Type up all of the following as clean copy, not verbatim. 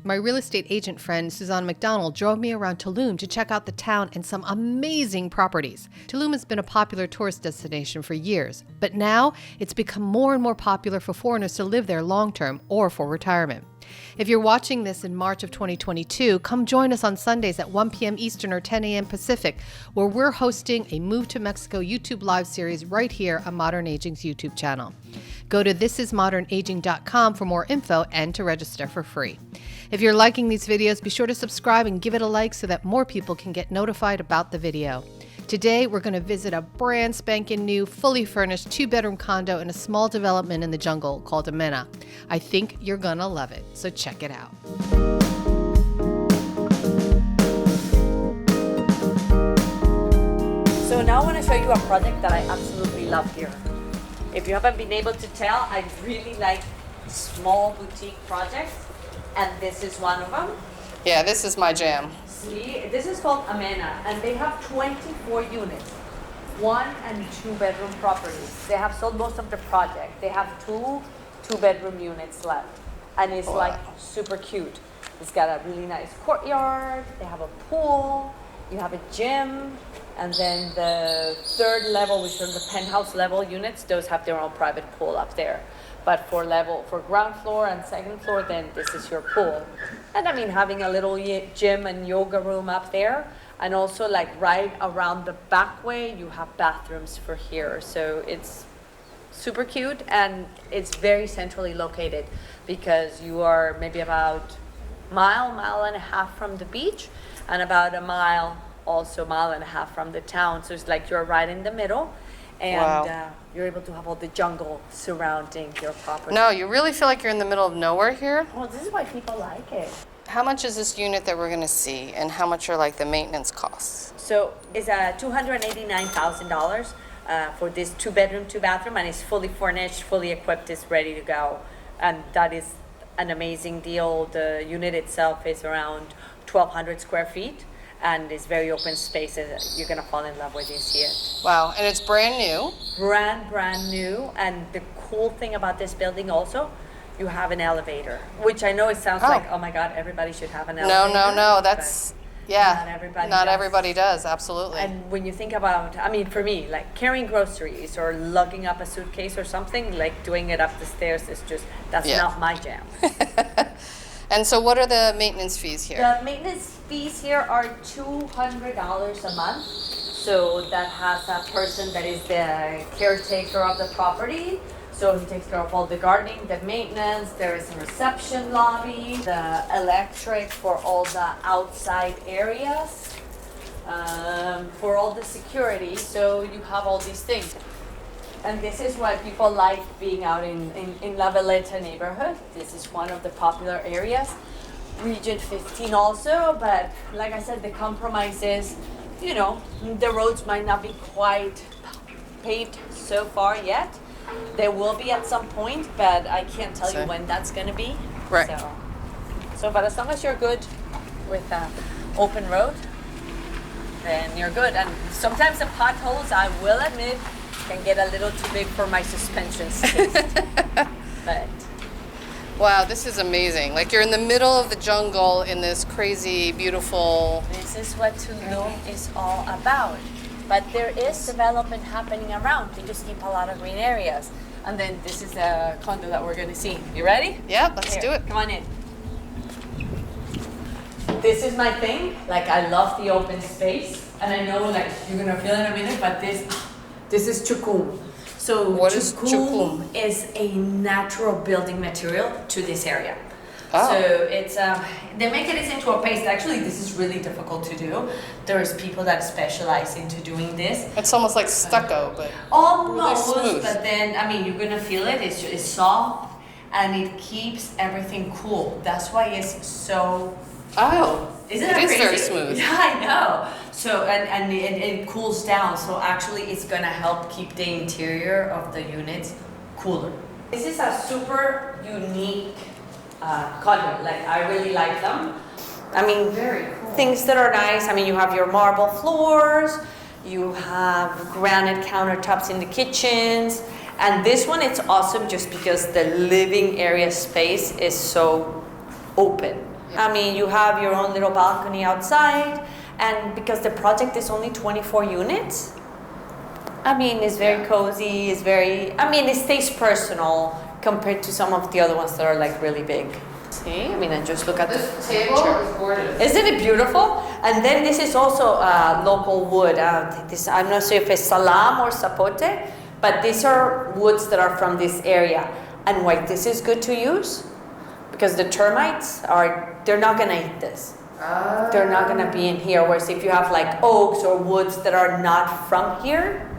My real estate agent friend, Susana MacDonald, drove me around Tulum to check out the town and some amazing properties. Tulum has been a popular tourist destination for years, but now it's become more and more popular for foreigners to live there long-term or for retirement. If you're watching this in March of 2022, come join us on Sundays at 1 p.m. Eastern or 10 a.m. Pacific, where we're hosting a Move to Mexico YouTube live series right here on Modern Aging's YouTube channel. Go to thisismodernaging.com for more info and to register for free. If you're liking these videos, be sure to subscribe and give it a like so that more people can get notified about the video. Today, we're going to visit a brand spanking new, fully furnished 2-bedroom condo in a small development in the jungle called Allenda. I think you're going to love it, so check it out. So now I want to show you a project that I absolutely love here. If you haven't been able to tell, I really like small boutique projects, and this is one of them. Yeah, this is my jam. See, this is called Allenda, and they have 24 units, 1 and 2 bedroom properties. They have sold most of the project. They have 2 bedroom units left, and it's like super cute. It's got a really nice courtyard. They have a pool. You have a gym, and then the 3rd level, which are the penthouse level units, those have their own private pool up there. But for ground floor and 2nd floor, then this is your pool. And I mean, having a little gym and yoga room up there, and also like right around the back way, you have bathrooms for here. So it's super cute, and it's very centrally located because you are maybe about mile and a half from the beach, and about a mile and a half from the town. So it's like you're right in the middle, and you're able to have all the jungle surrounding your property. No, you really feel like you're in the middle of nowhere here. Well, this is why people like it. How much is this unit that we're going to see, and how much are like the maintenance costs? So it's $289,000 for this 2-bedroom, 2-bathroom, and it's fully furnished, fully equipped, it's ready to go. And that is an amazing deal. The unit itself is around 1,200 square feet. And it's very open space, and you're gonna fall in love when you see it. Wow, and it's brand new. Brand new. And the cool thing about this building also, you have an elevator, which I know it sounds like, oh my God, everybody should have an elevator. No, that's, yeah. Not everybody does, absolutely. And when you think about, I mean, for me, like carrying groceries or lugging up a suitcase or something, like doing it up the stairs is just, that's not my jam. And so what are the maintenance fees here? The maintenance fees here are $200 a month. So that has a person that is the caretaker of the property. So he takes care of all the gardening, the maintenance. There is a reception lobby, the electric for all the outside areas, for all the security. So you have all these things. And this is why people like being out in La Villeta neighborhood. This is one of the popular areas. Region 15 also, but like I said, the compromise is, you know, the roads might not be quite paved so far yet. They will be at some point, but I can't tell you when that's going to be. Right. So, but as long as you're good with open road, then you're good. And sometimes the potholes, I will admit, can get a little too big for my suspension taste. But wow, this is amazing. Like you're in the middle of the jungle in this crazy, beautiful... This is what Tulum is all about. But there is development happening around. They just keep a lot of green areas. And then this is a condo that we're going to see. You ready? Yeah, let's do it. Come on in. This is my thing. Like, I love the open space. And I know, like, you're going to feel in a minute, but this is chukum. So what is chukum? Is a natural building material to this area. Oh. So it's they make it into a paste. Actually, this is really difficult to do. There's people that specialize into doing this. It's almost like stucco, but almost. Really smooth. But then, I mean, you're gonna feel it. It's soft, and it keeps everything cool. That's why it's so. Oh. Isn't that crazy? Very smooth. Yeah, I know. So and it cools down. So actually, it's gonna help keep the interior of the units cooler. This is a super unique condo. Like, I really like them. I mean, very cool. Things that are nice. I mean, you have your marble floors. You have granite countertops in the kitchens. And this one, it's awesome just because the living area space is so open. Yeah. I mean, you have your own little balcony outside, and because the project is only 24 units, I mean, it's very cozy, it's very, I mean, it stays personal compared to some of the other ones that are like really big. See, I mean, and just look at This the table furniture. is gorgeous. Isn't it beautiful? And then this is also local wood. This, I'm not sure if it's salam or sapote, but these are woods that are from this area. And why this is good to use? Because the termites they're not gonna eat this. They're not gonna be in here. Whereas if you have like oaks or woods that are not from here,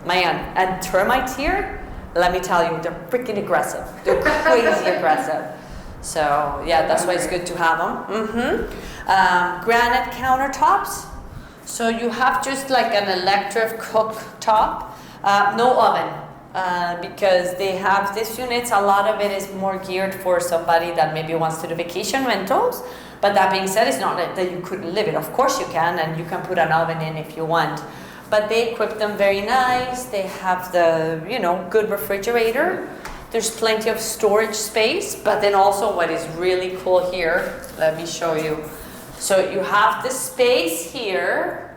man, and termites here, let me tell you, they're freaking aggressive. They're crazy aggressive. So yeah, that's why it's good to have them. Granite countertops. So you have just like an electric cooktop, no oven, because they have these units. A lot of it is more geared for somebody that maybe wants to do vacation rentals. But that being said, it's not that you couldn't live it. Of course you can, and you can put an oven in if you want. But they equip them very nice. They have the, good refrigerator. There's plenty of storage space, but then also what is really cool here, let me show you. So you have the space here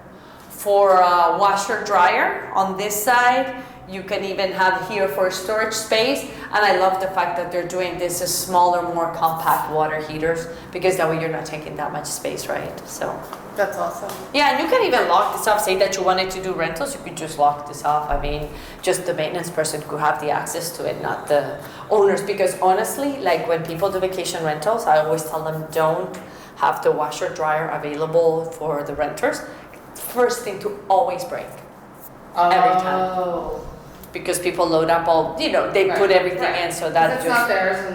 for a washer dryer on this side. You can even have here for storage space. And I love the fact that they're doing this as smaller, more compact water heaters, because that way you're not taking that much space, right? So That's awesome. yeah, and you can even lock this off. Say that you wanted to do rentals, you could just lock this off. I mean, just the maintenance person could have the access to it, not the owners. Because honestly, like when people do vacation rentals, I always tell them don't have the washer dryer available for the renters. First thing to always break every time. Because people load up all, they put everything in, so that it's just not theirs, and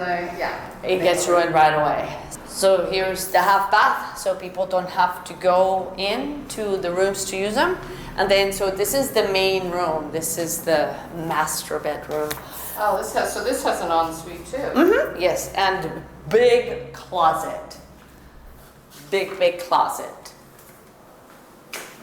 it gets ruined right away. So here's the half bath, so people don't have to go into the rooms to use them. And then, so this is the main room. This is the master bedroom. Oh, this has an ensuite too. Mm-hmm. Yes, and big closet. Big closet.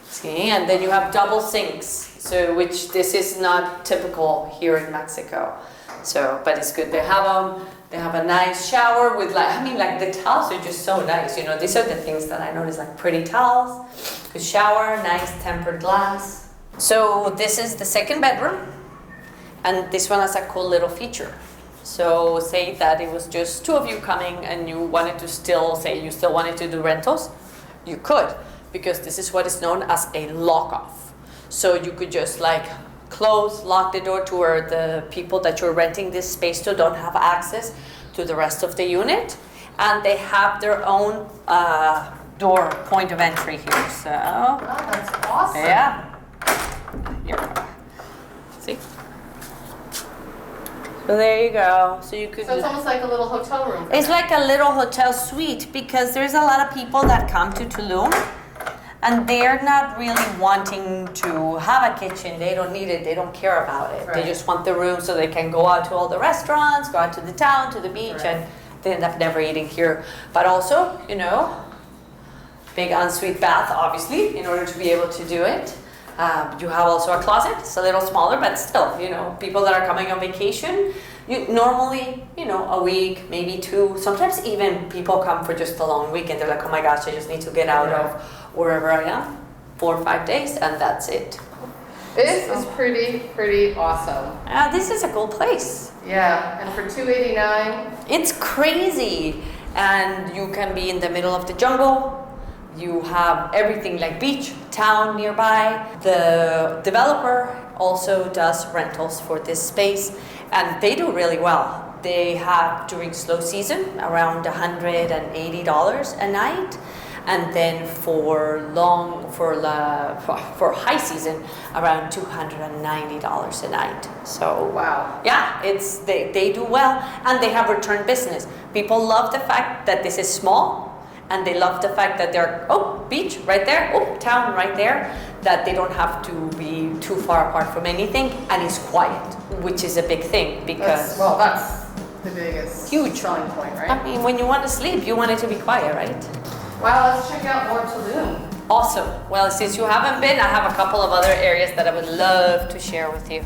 See, and then you have double sinks. So, which this is not typical here in Mexico. So, but it's good. They have them. They have a nice shower with the towels are just so nice. These are the things that I notice, like pretty towels, good shower, nice tempered glass. So this is the second bedroom, and this one has a cool little feature. So say that it was just two of you coming, and you wanted to still wanted to do rentals, you could, because this is what is known as a lock-off. So you could just lock the door to where the people that you're renting this space to don't have access to the rest of the unit. And they have their own door point of entry here. So, Oh, that's awesome. yeah. Here. See? So there you go. So you could. So it's almost like a little hotel room. It's like a little hotel suite, because there's a lot of people that come to Tulum. And they're not really wanting to have a kitchen. They don't need it. They don't care about it. Right. They just want the room so they can go out to all the restaurants, go out to the town, to the beach, Right. and they end up never eating here. But also, big ensuite bath, obviously, in order to be able to do it. You have also a closet. It's a little smaller, but still, people that are coming on vacation, normally, a week, maybe two. Sometimes even people come for just a long weekend. They're like, oh my gosh, I just need to get out of wherever I am, 4 or 5 days, and that's it. This is pretty awesome. This is a cool place. Yeah, and for $289. It's crazy, and you can be in the middle of the jungle. You have everything like beach, town nearby. The developer also does rentals for this space, and they do really well. They have, during slow season, around $180 a night. And then for high season, around $290 a night. So Wow. yeah, they do well, and they have return business. People love the fact that this is small, and they love the fact that they're beach right there, town right there, that they don't have to be too far apart from anything, and it's quiet, which is a big thing because That's the biggest huge selling point, right? I mean, when you want to sleep, you want it to be quiet, right? Wow, let's check out more Tulum. Awesome. Well, since you haven't been, I have a couple of other areas that I would love to share with you.